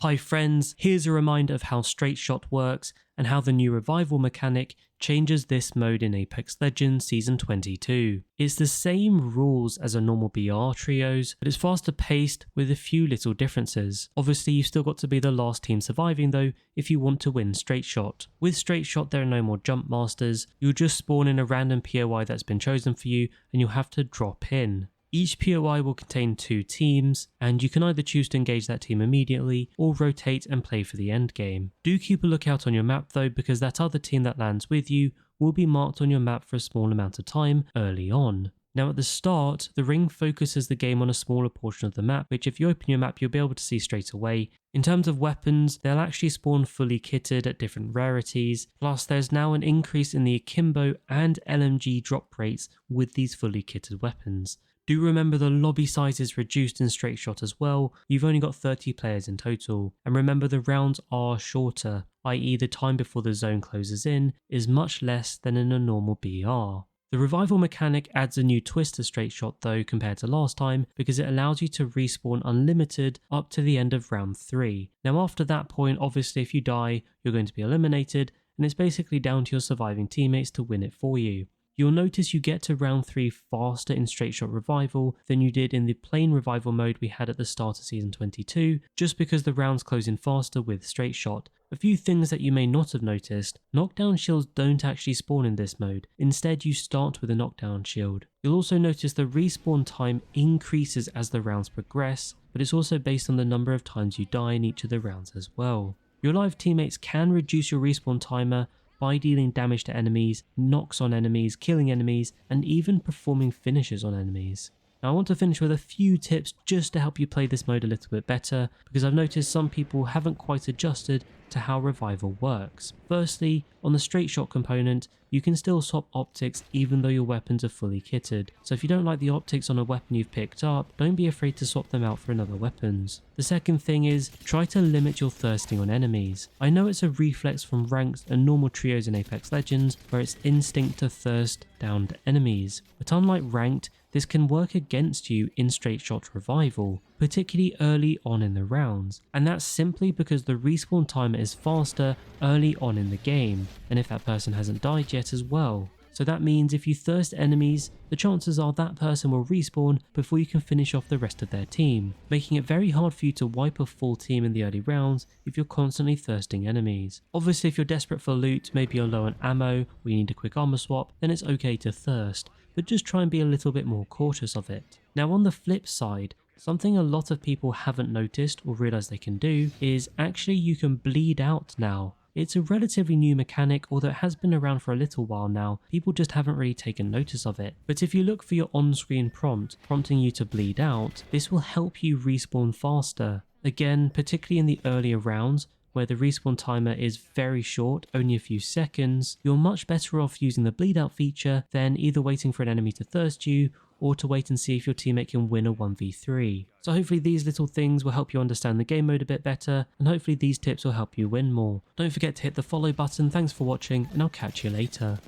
Hi friends, here's a reminder of how straight shot works and how the new revival mechanic changes this mode in Apex Legends Season 22. It's the same rules as a normal BR trios, but it's faster paced with a few little differences. Obviously you've still got to be the last team surviving though if you want to win straight shot. With straight shot there are no more Jumpmasters, you'll just spawn in a random POI that's been chosen for you and you'll have to drop in. Each POI will contain 2 teams, and you can either choose to engage that team immediately or rotate and play for the end game. Do keep a lookout on your map though, because that other team that lands with you will be marked on your map for a small amount of time early on. Now at the start, the ring focuses the game on a smaller portion of the map, which if you open your map you'll be able to see straight away. In terms of weapons, they'll actually spawn fully kitted at different rarities, plus there's now an increase in the Akimbo and LMG drop rates with these fully kitted weapons. Do remember the lobby size is reduced in straight shot as well, you've only got 30 players in total, and remember the rounds are shorter, i.e. the time before the zone closes in is much less than in a normal BR. The revival mechanic adds a new twist to straight shot though compared to last time, because it allows you to respawn unlimited up to the end of round 3. Now after that point, obviously if you die you're going to be eliminated, and it's basically down to your surviving teammates to win it for you. You'll notice you get to round 3 faster in straight shot revival than you did in the plain revival mode we had at the start of season 22, just because the rounds close in faster with straight shot. A few things that you may not have noticed: knockdown shields don't actually spawn in this mode, instead you start with a knockdown shield. You'll also notice the respawn time increases as the rounds progress, but it's also based on the number of times you die in each of the rounds as well. Your live teammates can reduce your respawn timer by dealing damage to enemies, knocks on enemies, killing enemies, and even performing finishes on enemies. Now I want to finish with a few tips just to help you play this mode a little bit better, because I've noticed some people haven't quite adjusted to how revival works. Firstly, on the straight shot component, you can still swap optics even though your weapons are fully kitted. So if you don't like the optics on a weapon you've picked up, don't be afraid to swap them out for another weapons. The second thing is, try to limit your thirsting on enemies. I know it's a reflex from ranked and normal trios in Apex Legends where it's instinct to thirst downed enemies, but unlike ranked, this can work against you in straight shot revival, particularly early on in the rounds, and that's simply because the respawn timer is faster early on in the game, and if that person hasn't died yet as well. So that means if you thirst enemies, the chances are that person will respawn before you can finish off the rest of their team, making it very hard for you to wipe a full team in the early rounds if you're constantly thirsting enemies. Obviously if you're desperate for loot, maybe you're low on ammo or you need a quick armor swap, then it's okay to thirst, but just try and be a little bit more cautious of it. Now on the flip side, something a lot of people haven't noticed or realised they can do is actually you can bleed out now. It's a relatively new mechanic, although it has been around for a little while now, people just haven't really taken notice of it. But if you look for your on-screen prompt prompting you to bleed out, this will help you respawn faster. Again, particularly in the earlier rounds, where the respawn timer is very short, only a few seconds, you're much better off using the bleed out feature than either waiting for an enemy to thirst you or to wait and see if your teammate can win a 1v3. So hopefully these little things will help you understand the game mode a bit better, and hopefully these tips will help you win more. Don't forget to hit the follow button. Thanks for watching, and I'll catch you later.